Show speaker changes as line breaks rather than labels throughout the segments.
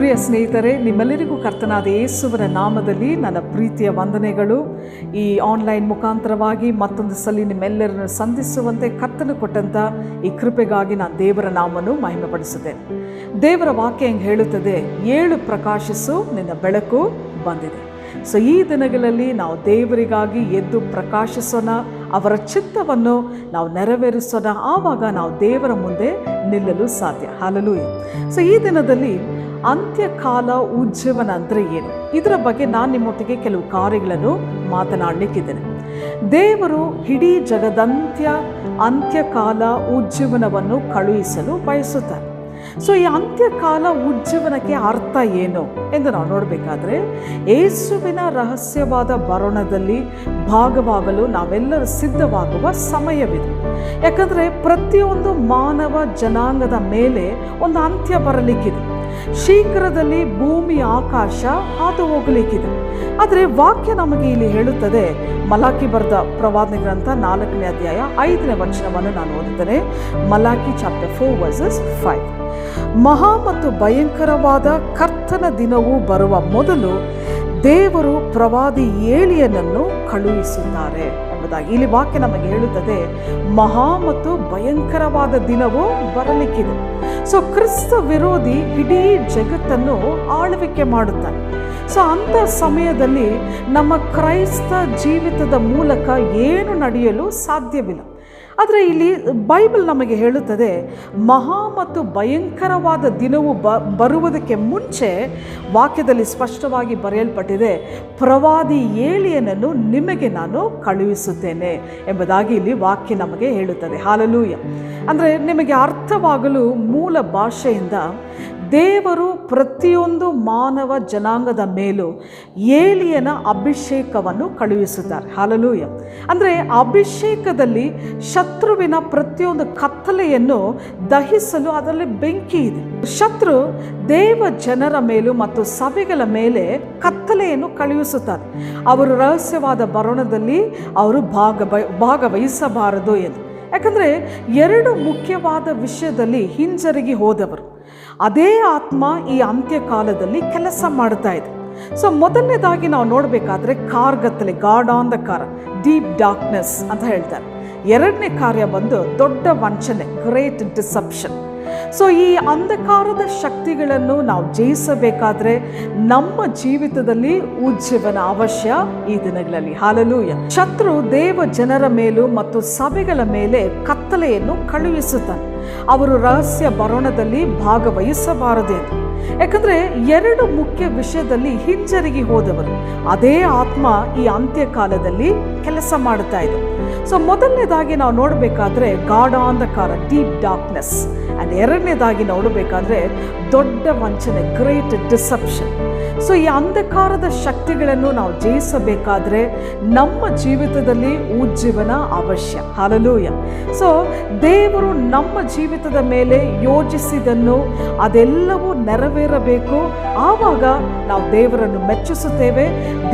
ಪ್ರಿಯ ಸ್ನೇಹಿತರೆ, ನಿಮ್ಮೆಲ್ಲರಿಗೂ ಕರ್ತನಾದ ಯೇಸುವಿನ ನಾಮದಲ್ಲಿ ನನ್ನ ಪ್ರೀತಿಯ ವಂದನೆಗಳು. ಈ ಆನ್ಲೈನ್ ಮುಖಾಂತರವಾಗಿ ಮತ್ತೊಂದು ಸಲ ನಿಮ್ಮೆಲ್ಲರನ್ನು ಸಂಧಿಸುವಂತೆ ಕರ್ತನು ಕೊಟ್ಟಂಥ ಈ ಕೃಪೆಗಾಗಿ ನಾನು ದೇವರ ನಾಮವನ್ನು ಮಹಿಮೆಪಡಿಸುತ್ತೇನೆ. ದೇವರ ವಾಕ್ಯ ಹೆಂಗೆ ಹೇಳುತ್ತದೆ, 7 ಪ್ರಕಾಶಿಸು, ನಿನ್ನ ಬೆಳಕು ಬಂದಿದೆ. ಸೊ ಈ ದಿನಗಳಲ್ಲಿ ನಾವು ದೇವರಿಗಾಗಿ ಎದ್ದು ಪ್ರಕಾಶಿಸೋಣ, ಅವರ ಚಿತ್ತವನ್ನು ನಾವು ನೆರವೇರಿಸೋಣ. ಆವಾಗ ನಾವು ದೇವರ ಮುಂದೆ ನಿಲ್ಲಲು ಸಾಧ್ಯ. ಹಲ್ಲೆಲೂಯಾ. ಸೊ ಈ ದಿನದಲ್ಲಿ ಅಂತ್ಯಕಾಲ ಉಜ್ಜೀವನ ಅಂದರೆ ಏನು, ಇದರ ಬಗ್ಗೆ ನಾನು ನಿಮ್ಮೊಟ್ಟಿಗೆ ಕೆಲವು ಕಾರ್ಯಗಳನ್ನು ಮಾತನಾಡಲಿಕ್ಕಿದ್ದೇನೆ. ದೇವರು ಇಡೀ ಅಂತ್ಯಕಾಲ ಉಜ್ಜೀವನವನ್ನು ಕಳುಹಿಸಲು ಬಯಸುತ್ತಾರೆ. ಸೊ ಈ ಅಂತ್ಯಕಾಲ ಉಜ್ಜೀವನಕ್ಕೆ ಅರ್ಥ ಏನು ಎಂದು ನಾವು ನೋಡಬೇಕಾದ್ರೆ, ಯೇಸುವಿನ ರಹಸ್ಯವಾದ ಬರೋಣದಲ್ಲಿ ಭಾಗವಾಗಲು ನಾವೆಲ್ಲರೂ ಸಿದ್ಧವಾಗುವ ಸಮಯವಿದೆ. ಯಾಕಂದರೆ ಪ್ರತಿಯೊಂದು ಮಾನವ ಜನಾಂಗದ ಮೇಲೆ ಒಂದು ಅಂತ್ಯ ಬರಲಿಕ್ಕಿದೆ. ಶೀಘ್ರದಲ್ಲಿ ಭೂಮಿ ಆಕಾಶ ಹಾದು ಹೋಗಲಿಕ್ಕಿದೆ. ಆದರೆ ವಾಕ್ಯ ನಮಗೆ ಇಲ್ಲಿ ಹೇಳುತ್ತದೆ, ಮಲಾಕಿ ಬರೆದ ಪ್ರವಾದನೆ ಗ್ರಂಥ 4ನೇ ಅಧ್ಯಾಯ 5ನೇ ವಚನವನ್ನು ನಾನು ಓದುತ್ತೇನೆ. Malachi chapter 4 versus 5. ಮಹಾ ಮತ್ತು ಭಯಂಕರವಾದ ಕರ್ತನ ದಿನವು ಬರುವ ಮೊದಲು ದೇವರು ಪ್ರವಾದಿ ಏಲಿಯನನ್ನು ಕಳುಹಿಸುತ್ತಾರೆ ಎಂಬುದಾಗಿ ಇಲ್ಲಿ ವಾಕ್ಯ ನಮಗೆ ಹೇಳುತ್ತದೆ. ಮಹಾ ಮತ್ತು ಭಯಂಕರವಾದ ದಿನವು ಬರಲಿಕ್ಕಿದೆ. ಸೊ ಕ್ರಿಸ್ತ ವಿರೋಧಿ ಇಡೀ ಜಗತ್ತನ್ನು ಆಳ್ವಿಕೆ ಮಾಡುತ್ತಾನೆ. ಸೊ ಅಂಥ ಸಮಯದಲ್ಲಿ ನಮ್ಮ ಕ್ರೈಸ್ತ ಜೀವಿತದ ಮೂಲಕ ಏನು ನಡೆಯಲು ಸಾಧ್ಯವಿಲ್ಲ. ಆದರೆ ಇಲ್ಲಿ ಬೈಬಲ್ ನಮಗೆ ಹೇಳುತ್ತದೆ, ಮಹಾ ಮತ್ತು ಭಯಂಕರವಾದ ದಿನವು ಬರುವುದಕ್ಕೆ ಮುಂಚೆ ವಾಕ್ಯದಲ್ಲಿ ಸ್ಪಷ್ಟವಾಗಿ ಬರೆಯಲ್ಪಟ್ಟಿದೆ, ಪ್ರವಾದಿ ಏಲಿಯನನ್ನು ನಿಮಗೆ ನಾನು ಕಳುಹಿಸುತ್ತೇನೆ ಎಂಬುದಾಗಿ ಇಲ್ಲಿ ವಾಕ್ಯ ನಮಗೆ ಹೇಳುತ್ತದೆ. ಹಲ್ಲೆಲೂಯಾ. ಅಂದರೆ ನಿಮಗೆ ಅರ್ಥವಾಗಲು ಮೂಲ ಭಾಷೆಯಿಂದ ದೇವರು ಪ್ರತಿಯೊಂದು ಮಾನವ ಜನಾಂಗದ ಮೇಲೂ ಏಲಿಯನ ಅಭಿಷೇಕವನ್ನು ಕಳುಹಿಸುತ್ತಾರೆ. ಹಲ್ಲೆಲೂಯಾ. ಅಂದರೆ ಅಭಿಷೇಕದಲ್ಲಿ ಶತ್ರುವಿನ ಪ್ರತಿಯೊಂದು ಕತ್ತಲೆಯನ್ನು ದಹಿಸಲು ಅದರಲ್ಲಿ ಬೆಂಕಿ ಇದೆ. ಶತ್ರು ದೇವ ಜನರ ಮೇಲೂ ಮತ್ತು ಸಭೆಗಳ ಮೇಲೆ ಕತ್ತಲೆಯನ್ನು ಕಳುಹಿಸುತ್ತಾರೆ. ಅವರು ರಹಸ್ಯವಾದ ಬರೋಣದಲ್ಲಿ ಅವರು ಭಾಗವಹಿಸಬಾರದು ಎಂದು. ಯಾಕಂದರೆ 2 ಮುಖ್ಯವಾದ ವಿಷಯದಲ್ಲಿ ಹಿಂಜರಿಗಿ ಹೋದವರು. ಅದೇ ಆತ್ಮ ಈ ಅಂತ್ಯಕಾಲದಲ್ಲಿ ಕೆಲಸ ಮಾಡ್ತಾ ಇದೆ. ಸೊ ಮೊದಲನೇದಾಗಿ ನಾವು ನೋಡಬೇಕಾದ್ರೆ ಕಾರ್ಗತ್ತಲೆ, ಗಾಡ್ ಆನ್ ದ ಕಾರ, ಡೀಪ್ ಡಾರ್ಕ್ನೆಸ್ ಅಂತ ಹೇಳ್ತಾರೆ. 2ನೇ ಕಾರ್ಯ ಬಂದು ದೊಡ್ಡ ವಂಚನೆ, ಗ್ರೇಟ್ ಡಿಸೆಪ್ಷನ್. ಸೊ ಈ ಅಂಧಕಾರದ ಶಕ್ತಿಗಳನ್ನು ನಾವು ಜಯಿಸಬೇಕಾದ್ರೆ ನಮ್ಮ ಜೀವಿತದಲ್ಲಿ ಉಜ್ಜೀವನ ಅವಶ್ಯ ಈ ದಿನಗಳಲ್ಲಿ. ಹಲ್ಲೆಲೂಯಾ. ಶತ್ರು ದೇವ ಜನರ ಮೇಲೂ ಮತ್ತು ಸಭೆಗಳ ಮೇಲೆ ಕತ್ತಲೆಯನ್ನು ಕಳುಹಿಸುತ್ತಾನೆ. ಅವರು ರಹಸ್ಯ ಬರೋಣದಲ್ಲಿ ಭಾಗವಹಿಸಬಾರದೆಂದು. ಯಾಕಂದರೆ 2 ಮುಖ್ಯ ವಿಷಯದಲ್ಲಿ ಹಿಂಜರಿಗಿ ಹೋದವರು. ಅದೇ ಆತ್ಮ ಈ ಅಂತ್ಯಕಾಲದಲ್ಲಿ ಕೆಲಸ ಮಾಡುತ್ತಾ ಇದೆ. ಸೊ ಮೊದಲನೇದಾಗಿ ನಾವು ನೋಡಬೇಕಾದ್ರೆ ಗಾಡ್ ಆನ್ ದ ಕಾರ, ಡೀಪ್ ಡಾರ್ಕ್ನೆಸ್. ಆ್ಯಂಡ್ 2ನೇದಾಗಿ ನೋಡಬೇಕಾದ್ರೆ ದೊಡ್ಡ ವಂಚನೆ, ಗ್ರೇಟ್ ಡಿಸೆಪ್ಷನ್. ಸೊ ಈ ಅಂಧಕಾರದ ಶಕ್ತಿಗಳನ್ನು ನಾವು ಜಯಿಸಬೇಕಾದ್ರೆ ನಮ್ಮ ಜೀವಿತದಲ್ಲಿ ಉಜ್ಜೀವನ ಅವಶ್ಯ. ಹಲ್ಲೆಲೂಯಾ. ಸೊ ದೇವರು ನಮ್ಮ ಜೀವಿತದ ಮೇಲೆ ಯೋಜಿಸಿದನ್ನು ಅದೆಲ್ಲವೂ ನೆರವೇರಬೇಕು. ಆವಾಗ ನಾವು ದೇವರನ್ನು ಮೆಚ್ಚಿಸುತ್ತೇವೆ.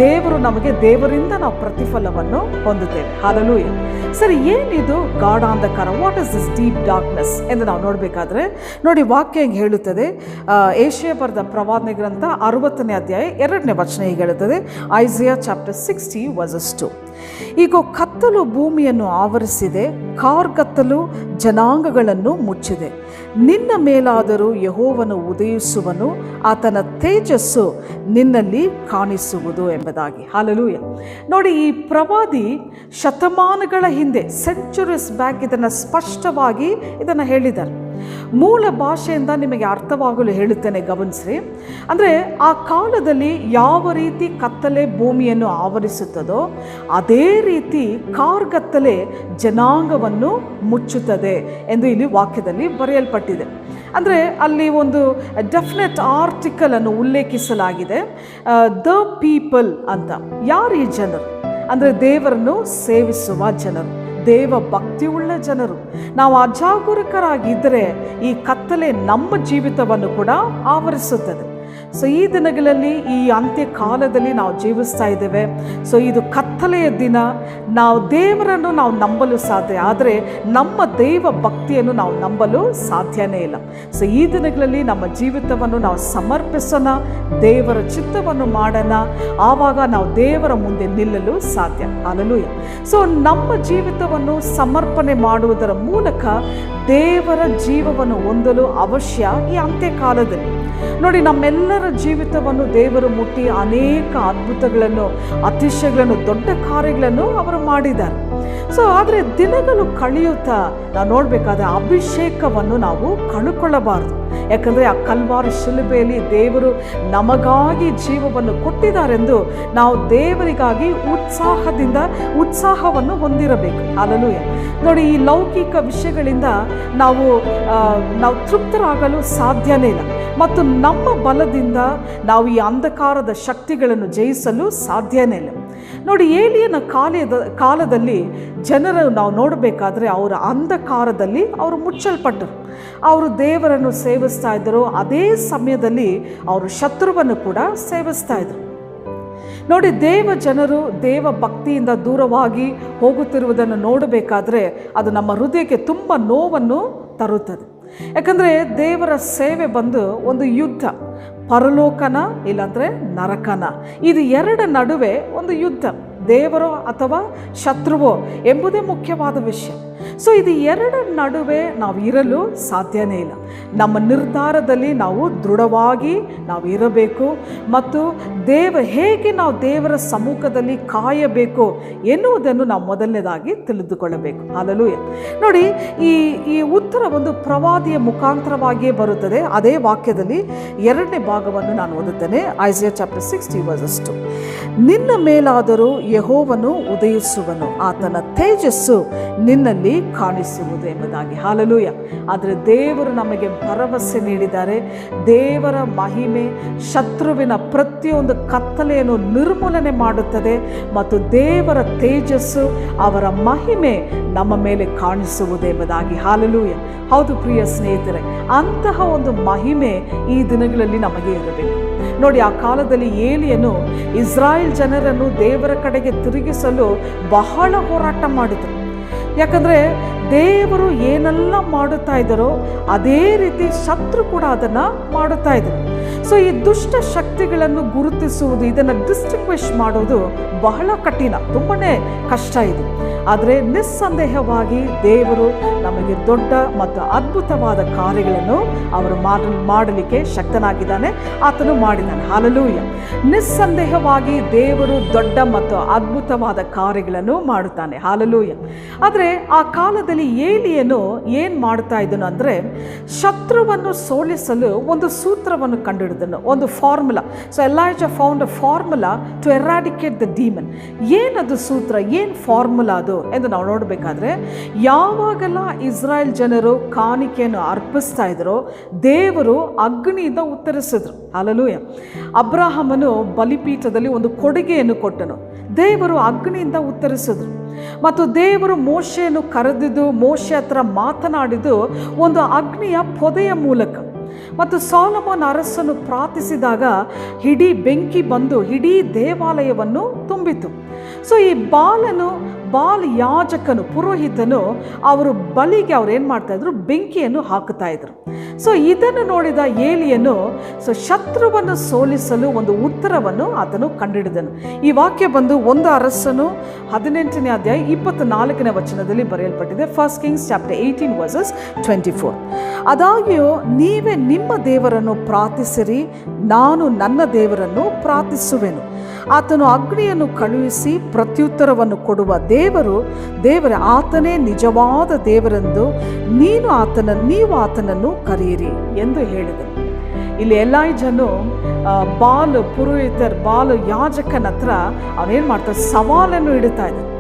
ದೇವರು ನಮಗೆ ದೇವರಿಂದ ನಾವು ಪ್ರತಿಫಲವನ್ನು ಹೊಂದುತ್ತೇವೆ. ಹಲ್ಲೆಲೂಯಾ. ಸರಿ, ಏನಿದು ಗಾಡ್ ಆನ್ ದ ಕಾರ, what is this deep darkness ಎಂದು ನಾವು ನೋಡಬೇಕಾದ್ರೆ ನೋಡಿ, ವಾಕ್ಯ ಹೆಂಗೆ ಹೇಳುತ್ತದೆ. ಏಷಿಯಾ ಬರೆದ ಪ್ರವಾದನೆ ಗ್ರಂಥ 60ನೇ ಅಧ್ಯಾಯ 2ನೇ ವಚನ ಹೀಗೆ ಹೇಳುತ್ತದೆ. ಐಸಿಯಾ ಚಾಪ್ಟರ್ 60 ವರ್ಸಸ್ 2. ಈಗ ಕತ್ತಲು ಭೂಮಿಯನ್ನು ಆವರಿಸಿದೆ, ಕಾರ್ಗತ್ತಲು ಜನಾಂಗಗಳನ್ನು ಮುಚ್ಚಿದೆ. ನಿನ್ನ ಮೇಲಾದರೂ ಯೆಹೋವನು ಉದಯಿಸುವನು, ಆತನ ತೇಜಸ್ಸು ನಿನ್ನಲ್ಲಿ ಕಾಣಿಸುವುದು ಎಂಬುದಾಗಿ. ಹಲ್ಲೆಲೂಯಾ. ನೋಡಿ, ಈ ಪ್ರವಾದಿ ಶತಮಾನಗಳ ಹಿಂದೆ, ಸೆಂಚುರೀಸ್ ಬ್ಯಾಕ್ ಇದನ್ನು ಸ್ಪಷ್ಟವಾಗಿ ಇದನ್ನು ಹೇಳಿದ್ದಾರೆ. ಮೂಲ ಭಾಷೆಯಿಂದ ನಿಮಗೆ ಅರ್ಥವಾಗಲು ಹೇಳುತ್ತೇನೆ, ಗಮನಿಸ್ರಿ. ಅಂದರೆ ಆ ಕಾಲದಲ್ಲಿ ಯಾವ ರೀತಿ ಕತ್ತಲೆ ಭೂಮಿಯನ್ನು ಆವರಿಸುತ್ತದೋ ಅದೇ ರೀತಿ ಕಾರ್ಗತ್ತಲೆ ಜನಾಂಗವನ್ನು ಮುಚ್ಚುತ್ತದೆ ಎಂದು ಇಲ್ಲಿ ವಾಕ್ಯದಲ್ಲಿ ಬರೆಯಲ್ಪಟ್ಟಿದೆ. ಅಂದರೆ ಅಲ್ಲಿ ಒಂದು ಡೆಫಿನೆಟ್ ಆರ್ಟಿಕಲ್ ಅನ್ನು ಉಲ್ಲೇಖಿಸಲಾಗಿದೆ, ದ ಪೀಪಲ್ ಅಂತ. ಯಾರು ಈ ಜನರು ಅಂದರೆ ದೇವರನ್ನು ಸೇವಿಸುವ ಜನರು, ದೇವ ಭಕ್ತಿಯುಳ್ಳ ಜನರು. ನಾವು ಅಜಾಗರೂಕರಾಗಿದ್ದರೆ ಈ ಕತ್ತಲೆ ನಮ್ಮ ಜೀವಿತವನ್ನು ಕೂಡ ಆವರಿಸುತ್ತದೆ. ಸೊ ಈ ದಿನಗಳಲ್ಲಿ ಈ ಅಂತ್ಯ ಕಾಲದಲ್ಲಿ ನಾವು ಜೀವಿಸ್ತಾ ಇದ್ದೇವೆ. ಸೊ ಇದು ಕತ್ತಲೆಯ ದಿನ. ನಾವು ದೇವರನ್ನು ನಾವು ನಂಬಲು ಸಾಧ್ಯ, ಆದರೆ ನಮ್ಮ ದೈವ ಭಕ್ತಿಯನ್ನು ನಾವು ನಂಬಲು ಸಾಧ್ಯನೇ ಇಲ್ಲ. ಸೊ ಈ ದಿನಗಳಲ್ಲಿ ನಮ್ಮ ಜೀವಿತವನ್ನು ನಾವು ಸಮರ್ಪಿಸೋಣ, ದೇವರ ಚಿತ್ತವನ್ನು ಮಾಡೋಣ. ಆವಾಗ ನಾವು ದೇವರ ಮುಂದೆ ನಿಲ್ಲಲು ಸಾಧ್ಯ. ಹಲ್ಲೆಲೂಯಾ. ಸೊ ನಮ್ಮ ಜೀವಿತವನ್ನು ಸಮರ್ಪಣೆ ಮಾಡುವುದರ ಮೂಲಕ ದೇವರ ಜೀವವನ್ನು ಹೊಂದಲು ಅವಶ್ಯ ಈ ಅಂತ್ಯಕಾಲದಲ್ಲಿ. ನೋಡಿ, ನಮ್ಮೆಲ್ಲರ ಜೀವಿತವನ್ನು ದೇವರು ಮುಟ್ಟಿ ಅನೇಕ ಅದ್ಭುತಗಳನ್ನು, ಅತಿಶಯಗಳನ್ನು, ದೊಡ್ಡ ಕಾರ್ಯಗಳನ್ನು ಅವರು ಮಾಡಿದ್ದಾರೆ. ಸೊ ಆದರೆ ದಿನಗಳು ಕಳೆಯುತ್ತಾ ನಾವು ನೋಡಬೇಕಾದ್ರೆ ಅಭಿಷೇಕವನ್ನು ನಾವು ಕಳ್ಕೊಳ್ಳಬಾರದು. ಯಾಕಂದರೆ ಆ ಕಲ್ವಾರಿ ಶಿಲುಬೆಯಲ್ಲಿ ದೇವರು ನಮಗಾಗಿ ಜೀವವನ್ನು ಕೊಟ್ಟಿದ್ದಾರೆಂದು ನಾವು ದೇವರಿಗಾಗಿ ಉತ್ಸಾಹವನ್ನು ಹೊಂದಿರಬೇಕು. ಹಲ್ಲೆಲೂಯಾ. ನೋಡಿ, ಈ ಲೌಕಿಕ ವಿಷಯಗಳಿಂದ ನಾವು ತೃಪ್ತರಾಗಲು ಸಾಧ್ಯನೇ ಇಲ್ಲ, ಮತ್ತು ನಮ್ಮ ಬಲದಿಂದ ನಾವು ಈ ಅಂಧಕಾರದ ಶಕ್ತಿಗಳನ್ನು ಜಯಿಸಲು ಸಾಧ್ಯನೇ ಇಲ್ಲ. ನೋಡಿ, ಏಲಿಯನ ಕಾಲದಲ್ಲಿ ಜನರು ನಾವು ನೋಡಬೇಕಾದ್ರೆ ಅವರ ಅಂಧಕಾರದಲ್ಲಿ ಅವರು ಮುಚ್ಚಲ್ಪಟ್ಟರು. ಅವರು ದೇವರನ್ನು ಸೇವಿಸ್ತಾ ಇದ್ದರು, ಅದೇ ಸಮಯದಲ್ಲಿ ಅವರು ಶತ್ರುವನ್ನು ಕೂಡ ಸೇವಿಸ್ತಾ ಇದ್ರು. ನೋಡಿ, ದೇವ ಜನರು ದೇವ ಭಕ್ತಿಯಿಂದ ದೂರವಾಗಿ ಹೋಗುತ್ತಿರುವುದನ್ನು ನೋಡಬೇಕಾದ್ರೆ ಅದು ನಮ್ಮ ಹೃದಯಕ್ಕೆ ತುಂಬ ನೋವನ್ನು ತರುತ್ತದೆ. ಯಾಕಂದರೆ ದೇವರ ಸೇವೆ ಬಂದು ಒಂದು ಯುದ್ಧ, ಪರಲೋಕನ ಇಲ್ಲಾಂದರೆ ನರಕನ, ಇದು ಎರಡ ನಡುವೆ ಒಂದು ಯುದ್ಧ. ದೇವರೋ ಅಥವಾ ಶತ್ರುವೋ ಎಂಬುದೇ ಮುಖ್ಯವಾದ ವಿಷಯ. ಸೊ ಇದು ಎರಡರ ನಡುವೆ ನಾವು ಇರಲು ಸಾಧ್ಯನೇ ಇಲ್ಲ. ನಮ್ಮ ನಿರ್ಧಾರದಲ್ಲಿ ನಾವು ದೃಢವಾಗಿ ನಾವು ಇರಬೇಕು, ಮತ್ತು ಹೇಗೆ ನಾವು ದೇವರ ಸಮ್ಮುಖದಲ್ಲಿ ಕಾಯಬೇಕು ಎನ್ನುವುದನ್ನು ನಾವು ಮೊದಲನೇದಾಗಿ ತಿಳಿದುಕೊಳ್ಳಬೇಕು. ಹಲ್ಲೆಲೂಯಾ. ನೋಡಿ, ಈ ಉತ್ತರ ಒಂದು ಪ್ರವಾದಿಯ ಮುಖಾಂತರವಾಗಿಯೇ ಬರುತ್ತದೆ. ಅದೇ ವಾಕ್ಯದಲ್ಲಿ 2ನೇ ಭಾಗವನ್ನು ನಾನು ಓದುತ್ತೇನೆ. ಐಸಾಯ ಚಾಪ್ಟರ್ 60 ನಿನ್ನ ಮೇಲಾದರೂ ಯೆಹೋವನು ಉದಯಿಸುವನು, ಆತನ ತೇಜಸ್ಸು ನಿನ್ನಲ್ಲಿ ಕಾಣಿಸುವುದು ಎಂಬುದಾಗಿ. ಹಲ್ಲೆಲೂಯಾ. ಆದರೆ ದೇವರು ನಮಗೆ ಭರವಸೆ ನೀಡಿದ್ದಾರೆ. ದೇವರ ಮಹಿಮೆ ಶತ್ರುವಿನ ಪ್ರತಿಯೊಂದು ಕತ್ತಲೆಯನ್ನು ನಿರ್ಮೂಲನೆ ಮಾಡುತ್ತದೆ, ಮತ್ತು ದೇವರ ತೇಜಸ್ಸು, ಅವರ ಮಹಿಮೆ ನಮ್ಮ ಮೇಲೆ ಕಾಣಿಸುವುದು ಎಂಬುದಾಗಿ. ಹಲ್ಲೆಲೂಯಾ. ಹೌದು ಪ್ರಿಯ ಸ್ನೇಹಿತರೆ, ಅಂತಹ ಒಂದು ಮಹಿಮೆ ಈ ದಿನಗಳಲ್ಲಿ ನಮಗೆ ಇರಬೇಕು. ನೋಡಿ, ಆ ಕಾಲದಲ್ಲಿ ಏಲಿಯನು ಇಸ್ರಾಯೇಲ್ ಜನರನ್ನು ದೇವರ ಕಡೆಗೆ ತಿರುಗಿಸಲು ಬಹಳ ಹೋರಾಟ ಮಾಡಿದರು. ಯಾಕಂದರೆ ದೇವರು ಏನೆಲ್ಲ ಮಾಡುತ್ತಾ ಇದ್ದಾರೋ ಅದೇ ರೀತಿ ಶತ್ರು ಕೂಡ ಅದನ್ನು ಮಾಡುತ್ತಾ ಇದ್ದರು. ಸೊ ಈ ದುಷ್ಟ ಶಕ್ತಿಗಳನ್ನು ಗುರುತಿಸುವುದು, ಇದನ್ನು ಡಿಸ್ಟಿಂಗ್ವಿಷ್ ಮಾಡೋದು ಬಹಳ ಕಠಿಣ, ತುಂಬಾ ಕಷ್ಟ ಇದು. ಆದರೆ ನಿಸ್ಸಂದೇಹವಾಗಿ ದೇವರು ನಮಗೆ ದೊಡ್ಡ ಮತ್ತು ಅದ್ಭುತವಾದ ಕಾರ್ಯಗಳನ್ನು ಅವರು ಮಾಡಲಿಕ್ಕೆ ಶಕ್ತನಾಗಿದ್ದಾನೆ, ಆತನು ಮಾಡಿದ್ದಾನೆ. ಹಲ್ಲೆಲೂಯಾ. ನಿಸ್ಸಂದೇಹವಾಗಿ ದೇವರು ದೊಡ್ಡ ಮತ್ತು ಅದ್ಭುತವಾದ ಕಾರ್ಯಗಳನ್ನು ಮಾಡುತ್ತಾನೆ. ಹಲ್ಲೆಲೂಯಾ. ಆದರೆ ಆ ಕಾಲದಲ್ಲಿ ಏಲಿಯನು ಏನು ಮಾಡ್ತಾ ಇದ್ದನು ಅಂದರೆ, ಶತ್ರುವನ್ನು ಸೋಲಿಸಲು ಒಂದು ಸೂತ್ರವನ್ನು ಕಂಡುಹಿಡಿದನು, ಒಂದು formula. So Elijah found a formula to eradicate the demon. ಏನದು ಸೂತ್ರ, ಏನು ಫಾರ್ಮುಲಾ ಅದು ಎಂದು ನಾವು ನೋಡಬೇಕಾದ್ರೆ, ಯಾವಾಗೆಲ್ಲ ಇಸ್ರಾಯೇಲ್ ಜನರು ಕಾಣಿಕೆಯನ್ನು ಅರ್ಪಿಸ್ತಾ ಇದ್ರೋ ದೇವರು ಅಗ್ನಿಯಿಂದ ಉತ್ತರಿಸಿದ್ರು. ಹಲ್ಲೆಲೂಯಾ. ಅಬ್ರಹಾಮನು ಬಲಿಪೀಠದಲ್ಲಿ ಒಂದು ಕೊಡುಗೆಯನ್ನು ಕೊಟ್ಟನು, ದೇವರು ಅಗ್ನಿಯಿಂದ ಉತ್ತರಿಸಿದ್ರು. ಮತ್ತು ದೇವರು ಮೋಶೆಯನ್ನು ಕರೆದಿದ್ದು, ಮೋಶೆ ಹತ್ರ ಮಾತನಾಡಿದ್ದು ಒಂದು ಅಗ್ನಿಯ ಪೊದೆಯ ಮೂಲಕ. ಮತ್ತು ಸೊಲೊಮೋನ್ ಅರಸನು ಪ್ರಾರ್ಥಿಸಿದಾಗ ಇಡೀ ಬೆಂಕಿ ಬಂದು ಇಡೀ ದೇವಾಲಯವನ್ನು ತುಂಬಿತು. ಸೊ ಈ ಬಾಲ್ ಯಾಜಕನು, ಪುರೋಹಿತನು, ಅವರು ಬಲಿಗೆ ಅವ್ರು ಏನು ಮಾಡ್ತಾಯಿದ್ರು, ಬೆಂಕಿಯನ್ನು ಹಾಕುತ್ತಾ ಇದ್ರು. ಸೊ ಇದನ್ನು ನೋಡಿದ ಏಲಿಯನು ಶತ್ರುವನ್ನು ಸೋಲಿಸಲು ಒಂದು ಉತ್ತರವನ್ನು ಆತನು ಕಂಡುಹಿಡಿದನು. ಈ ವಾಕ್ಯ ಬಂದು 1 ಅರಸನು 18ನೇ ಅಧ್ಯಾಯ 24ನೇ ವಚನದಲ್ಲಿ ಬರೆಯಲ್ಪಟ್ಟಿದೆ. 1 Kings ಚಾಪ್ಟರ್ 18 ವರ್ಸಸ್ 24. ಆದಾಗ್ಯೂ ನೀವೇ ನಿಮ್ಮ ದೇವರನ್ನು ಪ್ರಾರ್ಥಿಸಿರಿ, ನಾನು ನನ್ನ ದೇವರನ್ನು ಪ್ರಾರ್ಥಿಸುವೆನು. ಆತನು ಅಗ್ನಿಯನ್ನು ಕಳುಹಿಸಿ ಪ್ರತ್ಯುತ್ತರವನ್ನು ಕೊಡುವ ದೇವರೇ ಆತನೇ ನಿಜವಾದ ದೇವರೆಂದು ನೀವು ಆತನನ್ನು ಕರೆಯಿರಿ ಎಂದು ಹೇಳಿದನು. ಇಲ್ಲಿ ಎಲೈಜನು ಬಾಲ್ ಯಾಜಕನ ಹತ್ರ ಅವನೇನು ಮಾಡ್ತಾರೆ, ಸವಾಲನ್ನು ಇಡ್ತಾ ಇದ್ದಾನೆ.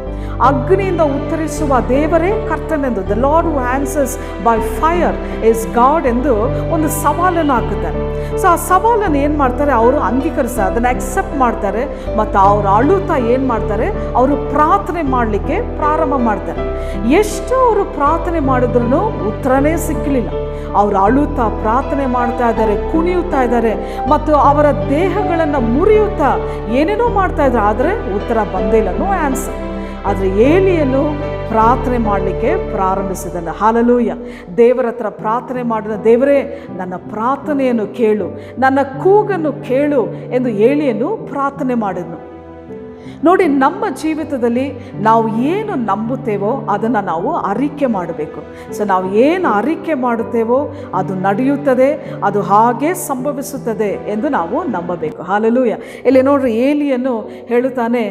ಅಗ್ನಿಯಿಂದ ಉತ್ತರಿಸುವ ದೇವರೇ ಕರ್ತನೆಂದು, the lord who answers by fire is god ಎಂದು ಒಂದು ಸವಾಲನ್ನು ಹಾಕುತ್ತಾರೆ. ಸೊ ಆ ಸವಾಲನ್ನು ಏನು ಮಾಡ್ತಾರೆ, ಅವರು ಅಂಗೀಕರಿಸ್ತಾರೆ, ಅದನ್ನು ಅಕ್ಸೆಪ್ಟ್ ಮಾಡ್ತಾರೆ. ಮತ್ತು ಅವರು ಅಳುತ್ತಾ ಏನು ಮಾಡ್ತಾರೆ, ಅವರು ಪ್ರಾರ್ಥನೆ ಮಾಡಲಿಕ್ಕೆ ಪ್ರಾರಂಭ ಮಾಡ್ತಾರೆ. ಎಷ್ಟು ಅವರು ಪ್ರಾರ್ಥನೆ ಮಾಡಿದ್ರೂ ಉತ್ತರನೇ ಸಿಕ್ಕಲಿಲ್ಲ. ಅವರು ಅಳುತ್ತಾ ಪ್ರಾರ್ಥನೆ ಮಾಡ್ತಾ ಇದ್ದಾರೆ, ಕುಣಿಯುತ್ತಾ ಇದ್ದಾರೆ ಮತ್ತು ಅವರ ದೇಹಗಳನ್ನು ಮುರಿಯುತ್ತಾ ಏನೇನೋ ಮಾಡ್ತಾ ಇದ್ದಾರೆ, ಆದರೆ ಉತ್ತರ ಬಂದೇ ಇಲ್ಲ, ನೋ ಆನ್ಸರ್. ಆದರೆ ಏಲಿಯನ್ನು ಪ್ರಾರ್ಥನೆ ಮಾಡಲಿಕ್ಕೆ ಪ್ರಾರಂಭಿಸಿದನು. ಹಾಲೆಲೂಯ. ದೇವರ ಹತ್ರ ಪ್ರಾರ್ಥನೆ ಮಾಡಿದ, ದೇವರೇ ನನ್ನ ಪ್ರಾರ್ಥನೆಯನ್ನು ಕೇಳು, ನನ್ನ ಕೂಗನ್ನು ಕೇಳು ಎಂದು ಏಲಿಯನ್ನು ಪ್ರಾರ್ಥನೆ ಮಾಡಿದನು. ನೋಡಿ, ನಮ್ಮ ಜೀವಿತದಲ್ಲಿ ನಾವು ಏನು ನಂಬುತ್ತೇವೋ ಅದನ್ನು ನಾವು ಅರಿಕೆ ಮಾಡಬೇಕು. ಸೊ ನಾವು ಏನು ಅರಿಕೆ ಮಾಡುತ್ತೇವೋ ಅದು ನಡೆಯುತ್ತದೆ, ಅದು ಹಾಗೆ ಸಂಭವಿಸುತ್ತದೆ ಎಂದು ನಾವು ನಂಬಬೇಕು. ಹಾಲೆಲೂಯ. ಇಲ್ಲಿ ನೋಡ್ರಿ, ಏಲಿಯನ್ನು ಹೇಳುತ್ತಾನೆ,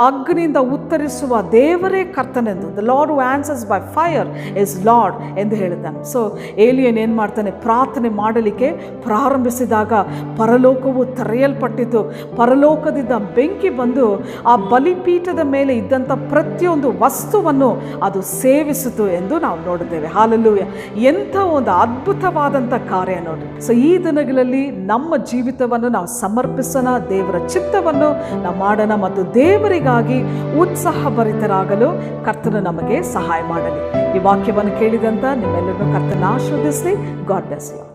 ಅಗ್ನಿಯಿಂದ ಉತ್ತರಿಸುವ ದೇವರೇ ಕರ್ತನೆಂದು, the lord who answers by fire is lord ಎಂದು ಹೇಳುತ್ತಾನೆ. ಸೊ ಏಲಿಯನ್ ಏನು ಮಾಡ್ತಾನೆ, ಪ್ರಾರ್ಥನೆ ಮಾಡಲಿಕ್ಕೆ ಪ್ರಾರಂಭಿಸಿದಾಗ ಪರಲೋಕವು ತೆರೆಯಲ್ಪಟ್ಟಿತು. ಪರಲೋಕದಿಂದ ಬೆಂಕಿ ಬಂದು ಆ ಬಲಿಪೀಠದ ಮೇಲೆ ಇದ್ದಂಥ ಪ್ರತಿಯೊಂದು ವಸ್ತುವನ್ನು ಅದು ಸೇವಿಸಿತು ಎಂದು ನಾವು ನೋಡುತ್ತೇವೆ. ಹಾಲೆಲೂಯ. ಎಂಥ ಒಂದು ಅದ್ಭುತವಾದಂಥ ಕಾರ್ಯ ನೋಡಿ. ಸೊ ಈ ದಿನಗಳಲ್ಲಿ ನಮ್ಮ ಜೀವಿತವನ್ನು ನಾವು ಸಮರ್ಪಿಸೋಣ, ದೇವರ ಚಿತ್ತವನ್ನು ನಾವು ಮಾಡೋಣ ಮತ್ತು ದೇವರಿಗಾಗಿ ಉತ್ಸಾಹಭರಿತರಾಗಲು ಕರ್ತನು ನಮಗೆ ಸಹಾಯ ಮಾಡಲಿ. ಈ ವಾಕ್ಯವನ್ನು ಕೇಳಿದಂಥ ನಿಮ್ಮೆಲ್ಲರನ್ನು ಕರ್ತನ ಆಶೀರ್ವದಿಸಲಿ. God bless you.